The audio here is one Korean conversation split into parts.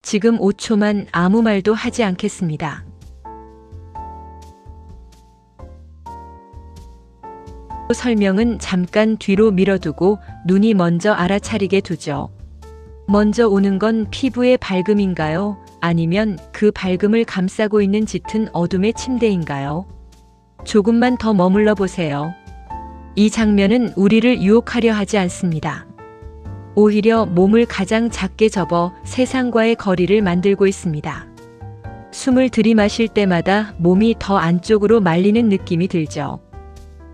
지금 5초만 아무 말도 하지 않겠습니다. 설명은 잠깐 뒤로 밀어두고 눈이 먼저 알아차리게 두죠. 먼저 오는 건 피부의 밝음인가요? 아니면 그 밝음을 감싸고 있는 짙은 어둠의 침대인가요? 조금만 더 머물러 보세요. 이 장면은 우리를 유혹하려 하지 않습니다. 오히려 몸을 가장 작게 접어 세상과의 거리를 만들고 있습니다. 숨을 들이마실 때마다 몸이 더 안쪽으로 말리는 느낌이 들죠.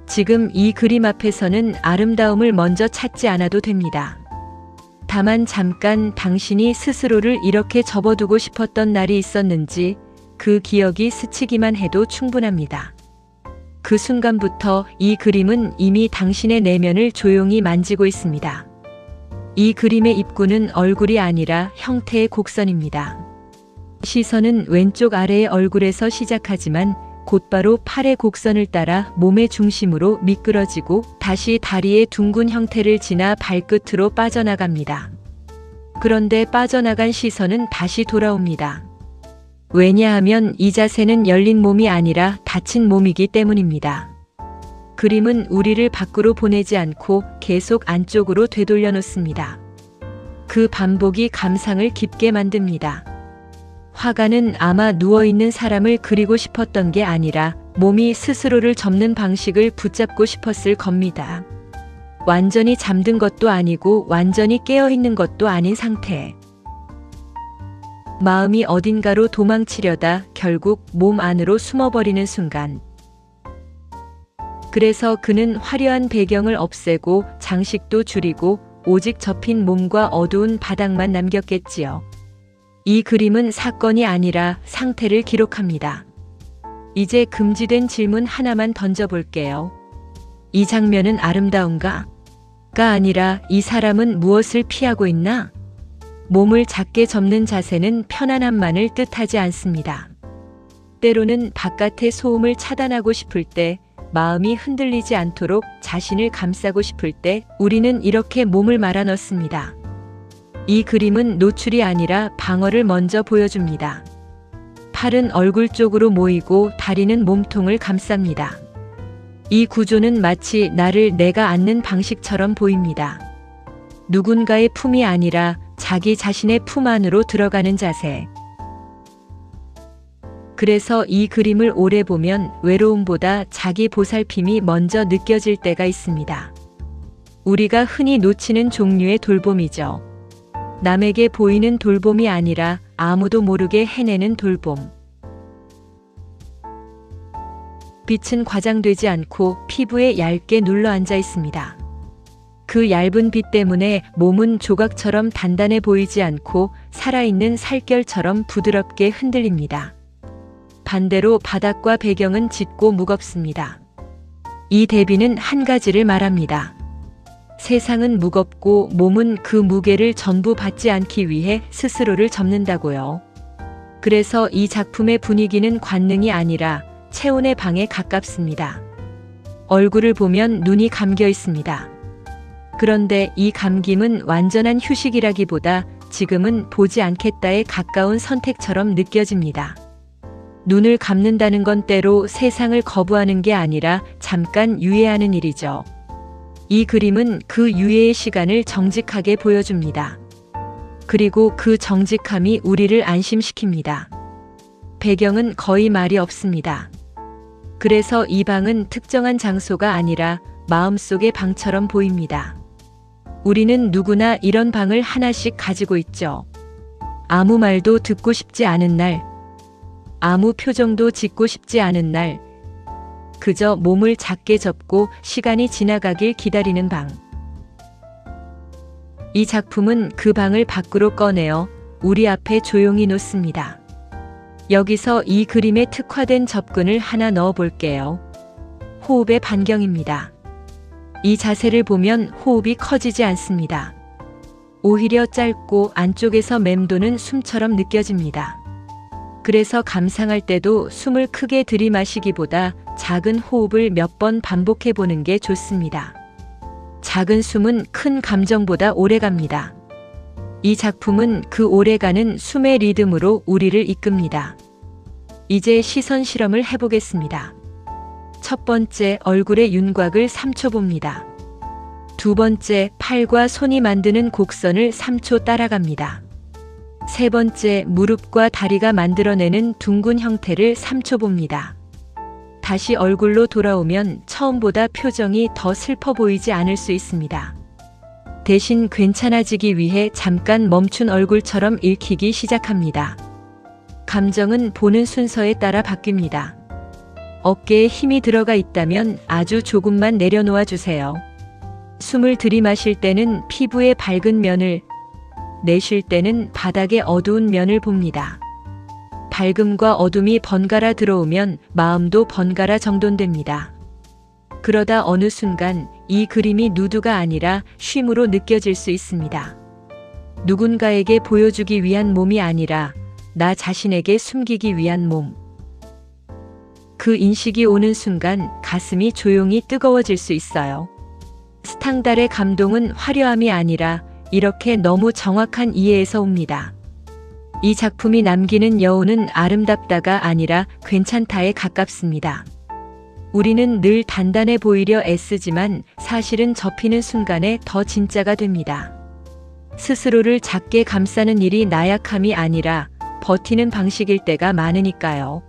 지금 이 그림 앞에서는 아름다움을 먼저 찾지 않아도 됩니다. 다만 잠깐 당신이 스스로를 이렇게 접어두고 싶었던 날이 있었는지 그 기억이 스치기만 해도 충분합니다. 그 순간부터 이 그림은 이미 당신의 내면을 조용히 만지고 있습니다. 이 그림의 입구는 얼굴이 아니라 형태의 곡선입니다. 시선은 왼쪽 아래의 얼굴에서 시작하지만 곧바로 팔의 곡선을 따라 몸의 중심으로 미끄러지고 다시 다리의 둥근 형태를 지나 발끝으로 빠져나갑니다. 그런데 빠져나간 시선은 다시 돌아옵니다. 왜냐하면 이 자세는 열린 몸이 아니라 닫힌 몸이기 때문입니다. 그림은 우리를 밖으로 보내지 않고 계속 안쪽으로 되돌려 놓습니다. 그 반복이 감상을 깊게 만듭니다. 화가는 아마 누워있는 사람을 그리고 싶었던 게 아니라 몸이 스스로를 접는 방식을 붙잡고 싶었을 겁니다. 완전히 잠든 것도 아니고 완전히 깨어있는 것도 아닌 상태. 마음이 어딘가로 도망치려다 결국 몸 안으로 숨어버리는 순간. 그래서 그는 화려한 배경을 없애고 장식도 줄이고 오직 접힌 몸과 어두운 바닥만 남겼겠지요. 이 그림은 사건이 아니라 상태를 기록합니다. 이제 금지된 질문 하나만 던져볼게요. 이 장면은 아름다운가? 가 아니라 이 사람은 무엇을 피하고 있나? 몸을 작게 접는 자세는 편안함만을 뜻하지 않습니다. 때로는 바깥의 소음을 차단하고 싶을 때, 마음이 흔들리지 않도록 자신을 감싸고 싶을 때 우리는 이렇게 몸을 말아넣습니다. 이 그림은 노출이 아니라 방어를 먼저 보여줍니다. 팔은 얼굴 쪽으로 모이고 다리는 몸통을 감쌉니다. 이 구조는 마치 나를 내가 안는 방식처럼 보입니다. 누군가의 품이 아니라 자기 자신의 품 안으로 들어가는 자세. 그래서 이 그림을 오래 보면 외로움보다 자기 보살핌이 먼저 느껴질 때가 있습니다. 우리가 흔히 놓치는 종류의 돌봄이죠. 남에게 보이는 돌봄이 아니라 아무도 모르게 해내는 돌봄. 빛은 과장되지 않고 피부에 얇게 눌러 앉아 있습니다. 그 얇은 빛 때문에 몸은 조각처럼 단단해 보이지 않고 살아있는 살결처럼 부드럽게 흔들립니다. 반대로 바닥과 배경은 짙고 무겁습니다. 이 대비는 한 가지를 말합니다. 세상은 무겁고 몸은 그 무게를 전부 받지 않기 위해 스스로를 접는다고요. 그래서 이 작품의 분위기는 관능이 아니라 체온의 방에 가깝습니다. 얼굴을 보면 눈이 감겨 있습니다. 그런데 이 감김은 완전한 휴식이라기보다 지금은 보지 않겠다에 가까운 선택처럼 느껴집니다. 눈을 감는다는 건 때로 세상을 거부하는 게 아니라 잠깐 유예하는 일이죠. 이 그림은 그 유예의 시간을 정직하게 보여줍니다. 그리고 그 정직함이 우리를 안심시킵니다. 배경은 거의 말이 없습니다. 그래서 이 방은 특정한 장소가 아니라 마음속의 방처럼 보입니다. 우리는 누구나 이런 방을 하나씩 가지고 있죠. 아무 말도 듣고 싶지 않은 날, 아무 표정도 짓고 싶지 않은 날, 그저 몸을 작게 접고 시간이 지나가길 기다리는 방. 이 작품은 그 방을 밖으로 꺼내어 우리 앞에 조용히 놓습니다. 여기서 이 그림에 특화된 접근을 하나 넣어 볼게요. 호흡의 반경입니다. 이 자세를 보면 호흡이 커지지 않습니다. 오히려 짧고 안쪽에서 맴도는 숨처럼 느껴집니다. 그래서 감상할 때도 숨을 크게 들이마시기보다 작은 호흡을 몇 번 반복해 보는 게 좋습니다. 작은 숨은 큰 감정보다 오래 갑니다. 이 작품은 그 오래가는 숨의 리듬으로 우리를 이끕니다. 이제 시선 실험을 해보겠습니다. 첫 번째, 얼굴의 윤곽을 3초 봅니다. 두 번째, 팔과 손이 만드는 곡선을 3초 따라갑니다. 세 번째, 무릎과 다리가 만들어내는 둥근 형태를 3초 봅니다. 다시 얼굴로 돌아오면 처음보다 표정이 더 슬퍼 보이지 않을 수 있습니다. 대신 괜찮아지기 위해 잠깐 멈춘 얼굴처럼 읽히기 시작합니다. 감정은 보는 순서에 따라 바뀝니다. 어깨에 힘이 들어가 있다면 아주 조금만 내려놓아 주세요. 숨을 들이마실 때는 피부의 밝은 면을, 내쉴 때는 바닥의 어두운 면을 봅니다. 밝음과 어둠이 번갈아 들어오면 마음도 번갈아 정돈됩니다. 그러다 어느 순간 이 그림이 누드가 아니라 쉼으로 느껴질 수 있습니다. 누군가에게 보여주기 위한 몸이 아니라 나 자신에게 숨기기 위한 몸. 그 인식이 오는 순간 가슴이 조용히 뜨거워질 수 있어요. 스탕달의 감동은 화려함이 아니라 이렇게 너무 정확한 이해에서 옵니다. 이 작품이 남기는 여운은 아름답다가 아니라 괜찮다에 가깝습니다. 우리는 늘 단단해 보이려 애쓰지만 사실은 접히는 순간에 더 진짜가 됩니다. 스스로를 작게 감싸는 일이 나약함이 아니라 버티는 방식일 때가 많으니까요.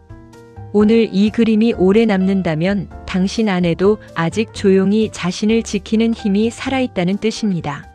오늘 이 그림이 오래 남는다면 당신 안에도 아직 조용히 자신을 지키는 힘이 살아있다는 뜻입니다.